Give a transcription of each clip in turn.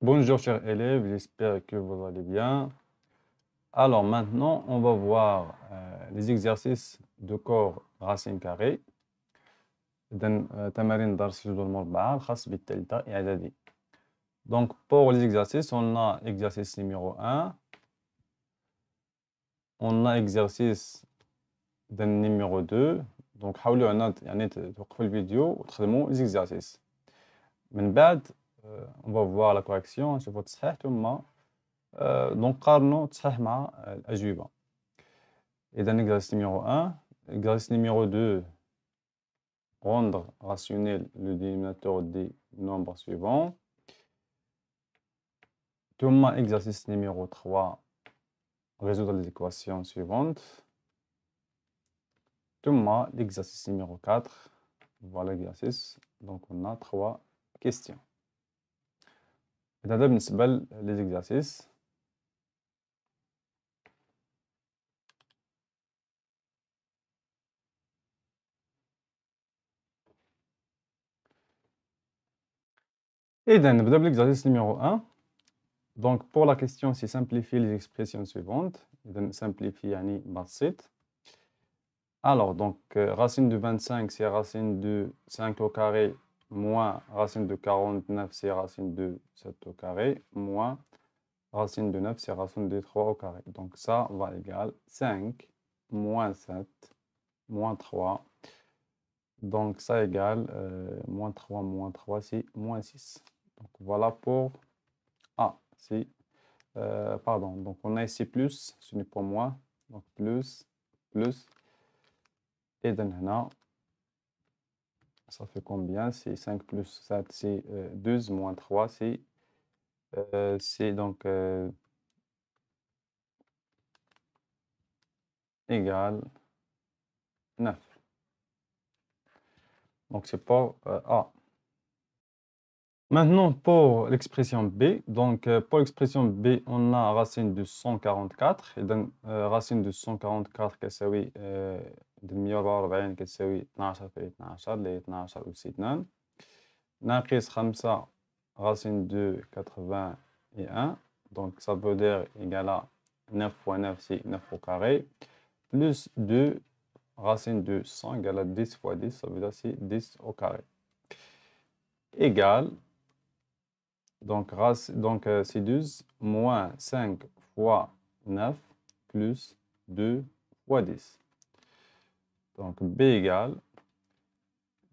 Bonjour chers élèves, j'espère que vous allez bien. Alors maintenant, on va voir les exercices de corps racine carrée. إذن تمارين درس الجدول المربعة الخاص بالثالثة إعدادي. Donc pour les exercices, on a exercice numéro 1, on a exercice numéro 2. Donc حاولوا هنا يعني توقفوا الفيديو وتخدموا les exercices. من بعد on va voir la correction نشوفوا التصحيح ثم donc قارنوا التصحيح مع الأجوبة. إذن exercice numéro 1, exercice numéro 2, rendre rationnel le dénominateur des nombres suivants. Thomas, exercice numéro 3, résoudre les équations suivantes. Thomas, l'exercice numéro 4, voilà l'exercice. Donc on a 3 questions. هذا بالنسبة les exercices. إذا نبدأ l'exercice numéro 1. Donc pour la question, c'est simplifier les expressions suivantes. إذا simplifier يعني بسيط. Alors, donc, racine de 25, c'est racine de 5 au carré, moins racine de 49, c'est racine de 7 au carré, moins racine de 9, c'est racine de 3 au carré. Donc, ça va égal 5 moins 7 moins 3. Donc, ça égale moins 3, c'est moins 6. Donc, voilà pour A. Pardon, donc on a ici plus, ce n'est pas moins. Donc, plus. Et maintenant, ça fait combien? C'est 5 plus 7, c'est 12, moins 3, c'est donc égal 9. Donc c'est pour A. Maintenant, pour l'expression B, donc pour l'expression B, on a racine de 144. Et donc, racine de 144 كتساوي 144 كتساوي 12 في 12 اللي هي 12 أس 2 ناقص 5 racine de 81. Donc ça veut dire égal à 9 fois 9, c'est 9 au carré. Plus 2 racine de 100 égale à 10 fois 10, ça veut dire c'est 10 au carré. Égal. Donc, c'est 12 moins 5 fois 9 plus 2 fois 10. Donc, B égale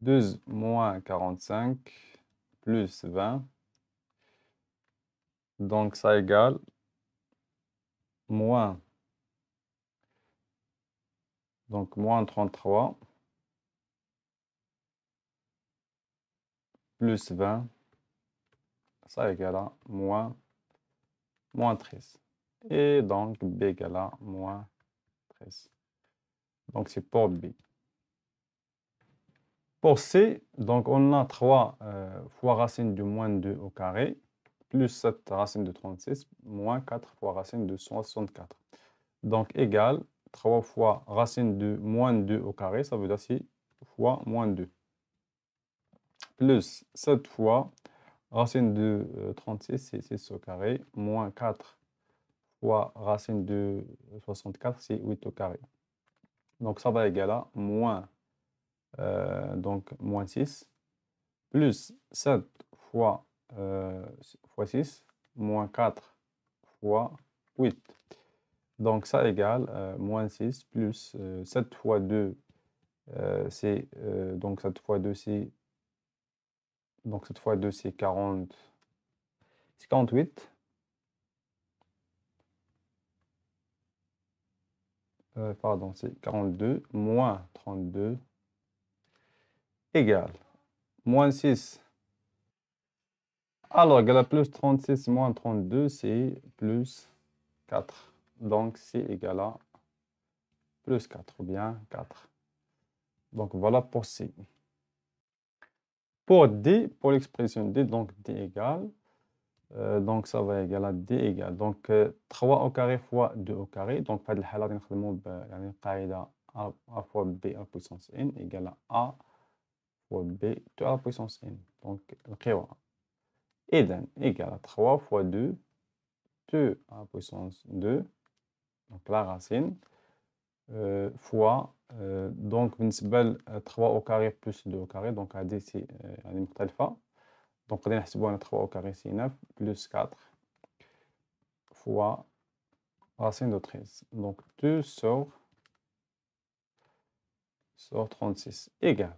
12 moins 45 plus 20. Donc, ça égale moins 33 plus 20. Ça égale à moins 13. Et donc, B égale à moins 13. Donc, c'est pour B. Pour C, donc on a 3 fois racine de moins 2 au carré, plus 7 racine de 36, moins 4 fois racine de 164. Donc, égal 3 fois racine de moins 2 au carré, ça veut dire c'est fois moins 2. Plus 7 fois racine de 36, c'est 6 au carré, moins 4 fois racine de 64, c'est 8 au carré. Donc, ça va égaler à moins, donc, moins 6, plus 7 fois, fois 6, moins 4 fois 8. Donc, ça égale moins 6 plus 7 fois 2, c'est donc 7 fois 2, c'est donc 7 fois 2, c'est 40, c'est 48. Pardon, c'est 42 moins 32 égale moins 6. Alors, égal à plus 36 moins 32, c'est plus 4. Donc, c'est égal à plus 4 ou bien 4. Donc, voilà pour C. Pour D, pour l'expression D, donc D égale, donc ça va égal à D égale. Donc, 3 au carré fois 2 au carré. Donc, في هذه الحالة غادي نخدموا يعني القاعدة A fois B à la puissance n égale à A fois B to à la puissance n. Donc, نلقيوها. إذن égale à 3 fois 2, 2 à la puissance 2, donc la racine, fois, donc بالنسبة ل 3 au carré plus 2 au carré, donc هذه سي يعني مختلفة. Donc on va نحسبوها 3 au carré c'est 9 plus 4 fois racine de 13. Donc 2 sur 36 égale.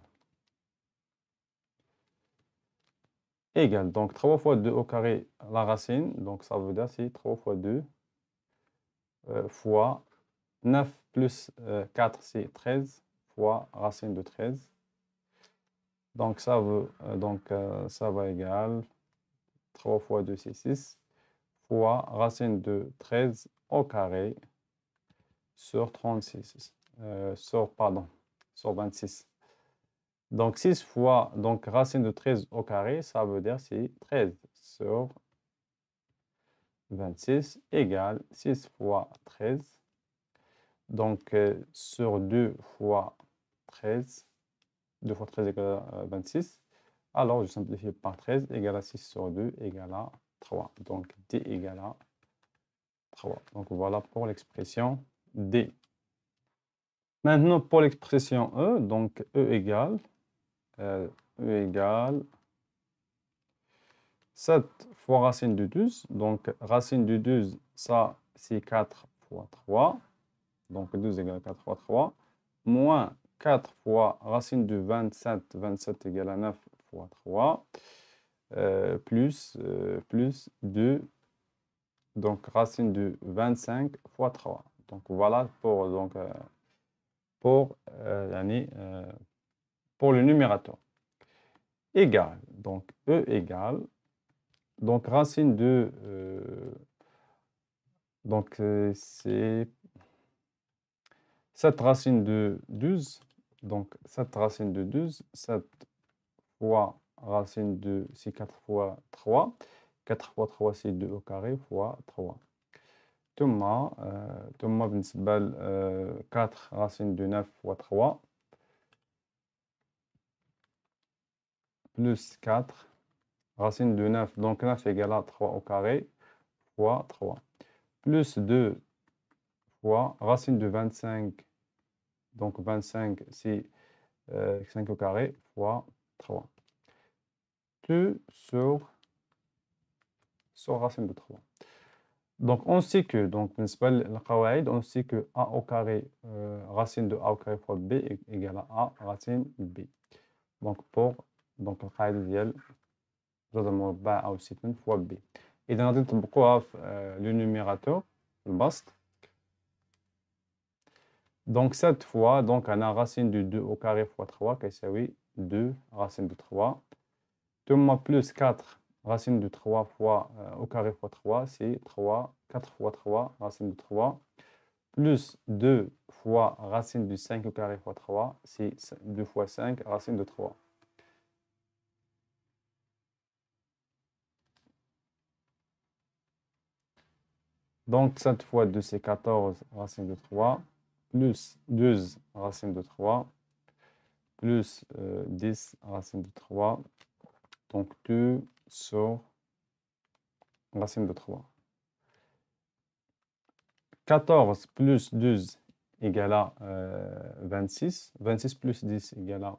Donc 3 fois 2 au carré, la racine, donc ça veut dire c'est 3 fois 2 fois 9 plus 4 c'est 13 fois racine de 13. Donc ça va égal 3 fois 2 c'est 6 fois racine de 13 au carré sur 36, sur 26. Donc 6 fois, donc racine de 13 au carré, ça veut dire c'est 13 sur 26 égale 6 fois 13. Donc sur 2 fois 13, 2 fois 13 égale à 26. Alors je simplifie par 13 égale à 6 sur 2 égale à 3. Donc D égale à 3. Donc voilà pour l'expression D. Maintenant pour l'expression E, donc E égale 7 fois racine de 12. Donc racine de 12, ça c'est 4 fois 3. Donc 12 égale 4 fois 3. Moins 4 fois racine de 27. 27 égale à 9 fois 3. Plus 2. Donc racine de 25 fois 3. Donc voilà pour, pour le numérateur. Égal. Donc E égale. Donc racine de... c'est 7 racine de 12. Donc 7 racine de 12. 7 fois racine de... C'est 4 fois 3. 4 fois 3 c'est 2 au carré fois 3. ثم بالنسبة ل 4 racine de 9 fois 3 plus 4 racine de 9, donc 9 égale à 3 au carré fois 3 plus 2 fois racine de 25, donc 25 c'est 5 au carré fois 3. 2 sur racine de 3. Donc on sait que, donc on sait que a au carré, racine de a au carré fois b est égal à a racine b. Donc pour donc القاعدة ديال جذر مربع أو سيكون fois b. إذا غادي نطبقوها في le numérateur البسط. Donc cette fois, donc on a racine de 2 au carré fois 3 qui est 2 racine de 3. ثم plus 4 racine de 3 fois au carré fois 3, c'est 3, 4 fois 3 racine de 3. Plus 2 fois racine de 5 au carré fois 3, c'est 2 fois 5 racine de 3. Donc 7 fois 2 c'est 14 racine de 3, plus 12 racine de 3, plus 10 racine de 3. Donc 2 sur racine de 3. 14 plus 12 égale à 26. 26 plus 10 égale à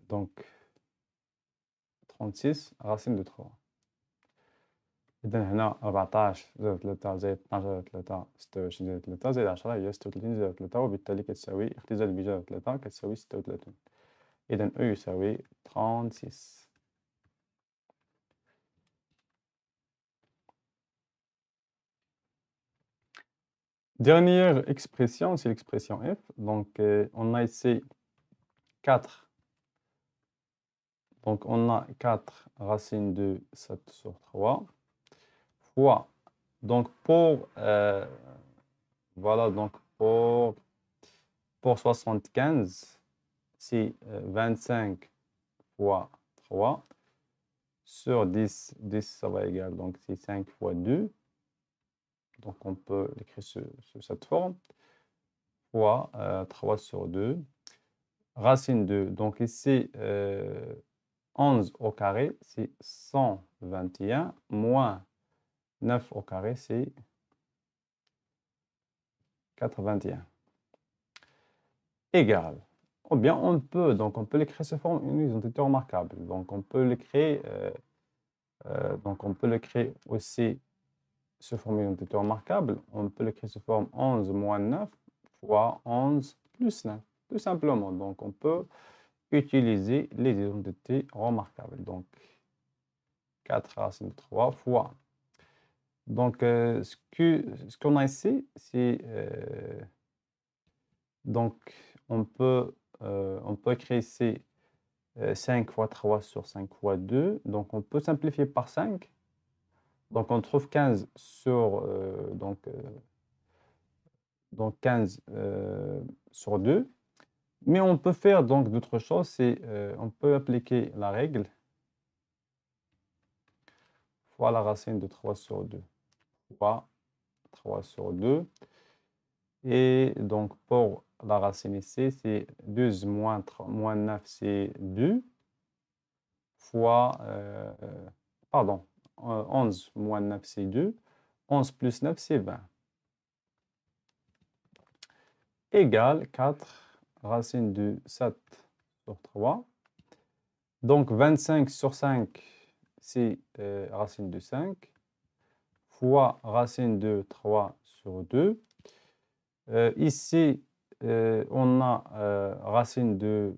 donc 36 racine de 3. إذا هنا 14 زائد 3 زائد 12 زائد 3 26 زائد 3 زائد 10 هي 36 زائد 3 وبالتالي كتساوي اختزال بجذر 3 كتساوي 36. إذا E يساوي 36. Dernière expression, c'est l'expression f. Donc, on a ici 4. Donc, on a 4 racines de 7 sur 3 fois. Donc, voilà, donc pour 75, c'est 25 fois 3 sur 10. 10, ça va égal, donc c'est 5 fois 2. Donc, on peut l'écrire sous cette forme. Fois 3 sur 2. Racine de, donc ici, 11 au carré, c'est 121, moins 9 au carré, c'est 81. Égal. Ou bien on peut l'écrire sous forme une identité remarquable. Donc on peut l'écrire aussi sous forme d'une identité remarquable. On peut l'écrire sous forme 11 moins 9 fois 11 plus 9, tout simplement. Donc on peut utiliser les identités remarquables. Donc 4 racines de 3 fois. Donc ce qu'on a ici, c'est donc on peut écrire ici 5 fois 3 sur 5 fois 2. Donc on peut simplifier par 5. Donc on trouve 15 sur 15 sur 2. Mais on peut faire donc d'autres choses, c'est on peut appliquer la règle fois la racine de 3 sur 2 fois 3 sur 2. Et donc pour la racine ici, c'est 12 moins 9, c'est 2 fois, pardon, 11 moins 9, c'est 2. 11 plus 9, c'est 20. Égale 4 racine de 7 sur 3. Donc 25 sur 5, c'est racine de 5, fois racine de 3 sur 2. Ici, on a racine de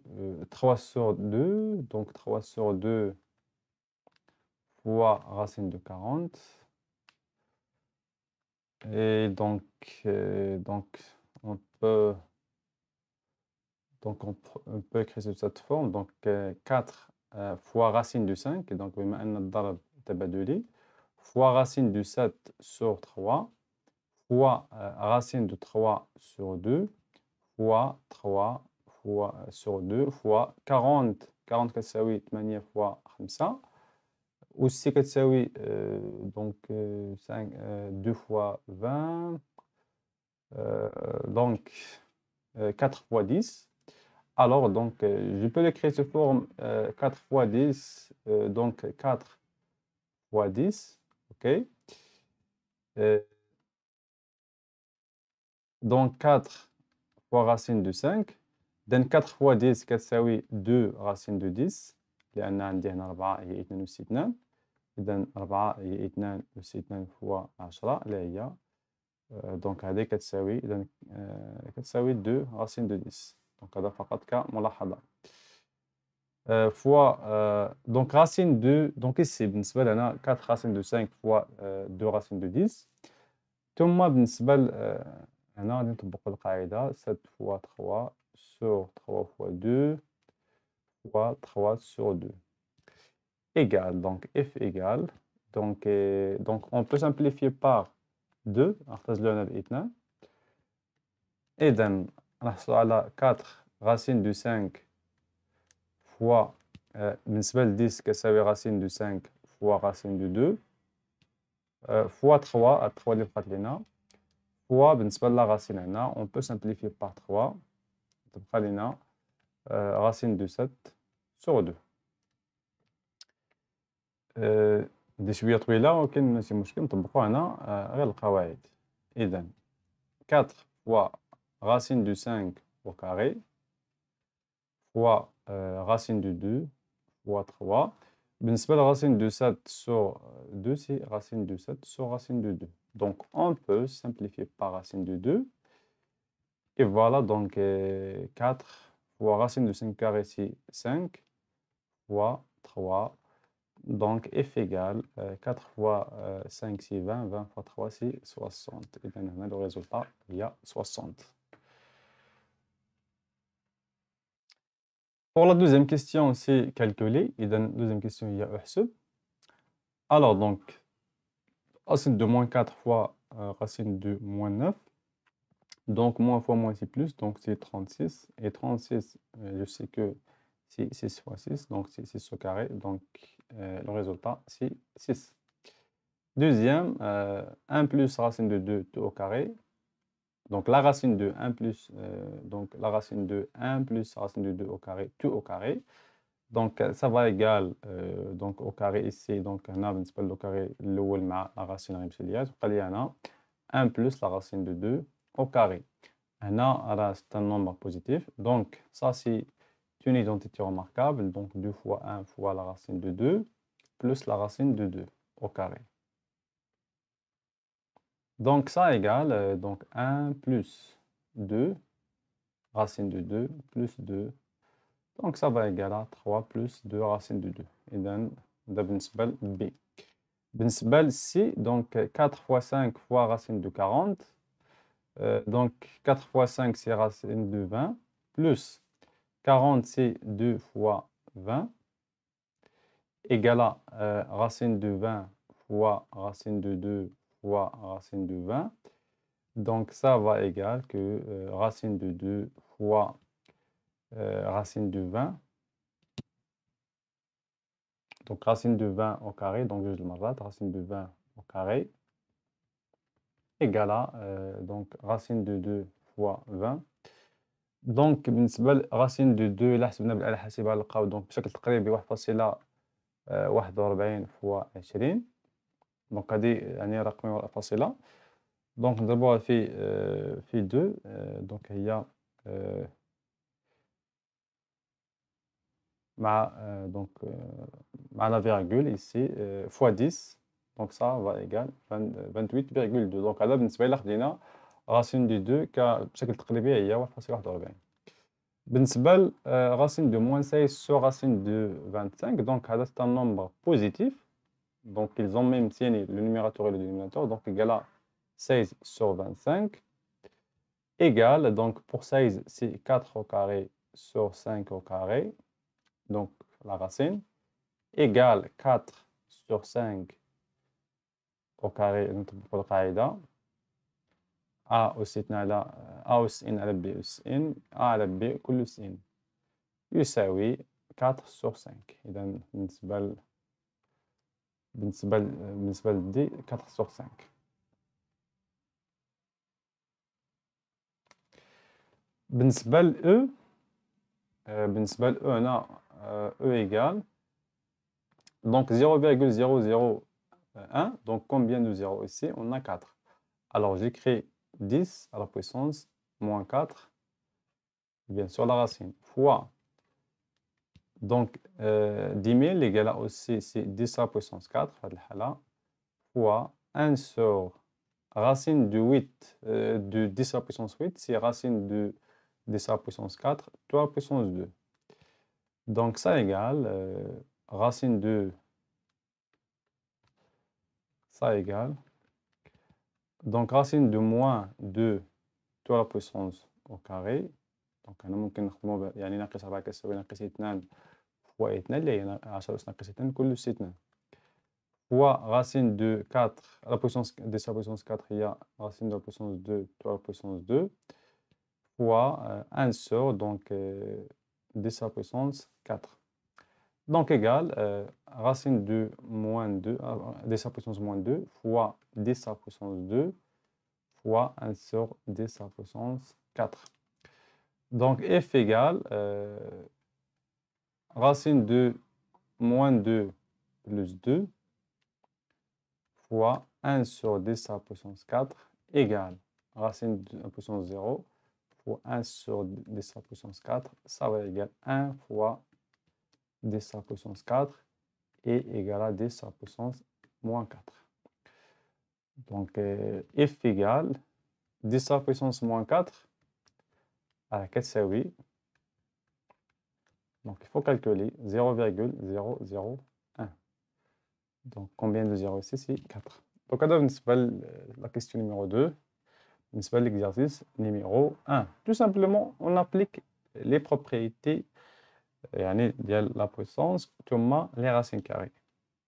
3 sur 2, donc 3 sur 2 fois racine de 40. Et donc on peut écrire de cette forme. Donc 4 fois racine de 5, donc بما أن الضرب تبادلي, fois racine de 7 sur 3, fois racine de 3 sur 2, fois 3 fois sur 2, fois 40. 40 كتساوي 8 fois 5. Aussi كتساوي donc 2 fois 20. Donc 4 fois 10. Alors, donc, je peux l'écrire sous forme 4 fois 10, donc 4 fois 10, ok? Donc 4 fois racine de 5, donc 4 fois 10 كتساوي 2 racine de 10, لأن عندي هنا 4 هي 62. إذا 4 هي 62 fois 10 اللي هي دونك هذه كتساوي إذا كتساوي 2 racine de 10. Donc هذا فقط كملاحظة. Fois donc racine de, donc ici بالنسبة لنا 4 racine de 5 fois 2 racine de 10. ثم بالنسبة هنا غادي نطبقوا القاعدة 7 fois 3 sur 3 fois 2 fois 3 sur 2 égale, donc f égale, donc on peut simplifier par 2 نختزلو هنا الاثنان. إذا نحصل على 4 racine de 5 fois بالنسبة ل 10 كتساوي racine de 5 fois racine de 2 fois 3 3 اللي بقات لينا fois بالنسبة لا racine هنا on peut simplifier par 3 تبقى لينا racine de 7 sur 2. دي شوية طويلة ولكن ماشي مشكل نطبقوها هنا غير القواعد. إذا 4 fois racine de 5 au carré fois racine de 2 fois 3. بالنسبة ل racine de 7 sur 2, c'est racine de 7 sur racine de 2. Donc, on peut simplifier par racine de 2. Et voilà, donc 4 fois racine de 5 carré, c'est 5 fois 3. Donc, f égale 4 fois 5, c'est 20. 20 fois 3, c'est 60. Et bien, on a le résultat, il y a 60. Pour la deuxième question, c'est calculer. Et dans la deuxième question, il y a احسب. Alors, donc, racine de moins 4 fois racine de moins 9. Donc, moins fois moins, c'est plus. Donc, c'est 36. Et 36, je sais que c'est 6 fois 6. Donc, c'est 6 au carré. Donc, le résultat, c'est 6. Deuxième, 1 plus racine de 2, tout au carré. Donc, la racine de 1 plus, donc la racine de 1 plus racine de 2 au carré, tout au carré. Donc, ça va égal donc au carré ici. Donc, on a le carré الأول مع la racine الرئيسية. وقال لي أنا 1 plus la racine de 2 au carré. هنا c'est un nombre positif. Donc, ça, c'est une identité remarquable. Donc, 2 fois 1 fois la racine de 2 plus la racine de 2 au carré. Donc, ça égale donc 1 plus 2, racine de 2 plus 2. Donc, ça va égaler à 3 plus 2 racine de 2. Et donc, ده بالنسبة ل B. بالنسبة ل C, donc 4 fois 5 fois racine de 40. Donc, 4 fois 5, c'est racine de 20. Plus 40, c'est 2 fois 20. Égale à racine de 20 fois racine de 2 fois racine de 20. Donc, ça va égaler que racine de 2 fois racine de 20. Donc, racine de 20 au carré, donc je le rate, racine de 20 au carré, égale à donc, racine de 2 fois 20. Donc, racine de 2 اللي حسبنا بالآلة الحاسبة نلقاو donc بشكل تقريبي 1.41 fois 20. donc هذه يعني رقم فاصلة. donc ندربوها في 2 donc هي مع donc مع la virgule ici fois 10. donc ça va égal 28,2. donc هذا بالنسبة إلى خدينا racine de 2 بشكل تقريبي هي 1.41. بالنسبة ل racine de moins 16 sur racine de 25, donc هذا c'est un nombre positif. donc ils ont même signé le numérateur et le dénominateur, donc égal à 16 sur 25 égale, donc pour 16 c'est 4 au carré sur 5 au carré, donc la racine, égale 4 sur 5 au carré, نطبقوا القاعدة A أس 2 على A أس n على B أس n A على B كل أس n يساوي 4 sur 5. إذا بالنسبة ل D 4 sur 5. بالنسبة ل E, هنا E égale donc 0,001. donc combien de 0 ici? On a 4. Alors j'écris 10 à la puissance moins 4, bien sûr la racine, fois donc 10 000 égale à aussi c'est 10 à la puissance 4 fois 1 sur racine de 8 de 10 à la puissance 8, c'est racine de 10 à la puissance 4 tout à la puissance 2. donc ça égale racine de ça égale donc racine de moins 2 tout à la puissance au carré. donc أنا ممكن نخدمو يعني ناقص 4 كتساوي ناقص 2 fois 2 اللي هي 10 أس ناقص 2 كل أس 2 fois racine de 4 à la puissance 10 à la puissance 4 هي racine de la puissance 2 tout à la puissance 2 fois 1 sur donc 10 à la puissance 4. donc égal racine de moins 2 10 à la puissance moins 2 fois 10 à la puissance 2 fois 1 sur 10 à la puissance 4. donc f égale racine de moins 2 plus 2 fois 1 sur 10 à la puissance 4 égale racine de la puissance 0 fois 1 sur 10 à la puissance 4, ça va égaler 1 fois 10 à la puissance 4 et égal à 10 à la puissance moins 4. donc f égale 10 à la puissance moins 4 à la كتساوي donc il faut calculer 0,001. donc combien de 0 ici? C'est 4. donc هذا بالنسبة la question numéro 2. بالنسبة l'exercice numéro 1. tout simplement on applique les propriétés يعني ديال la puissance ثم les racines carrées.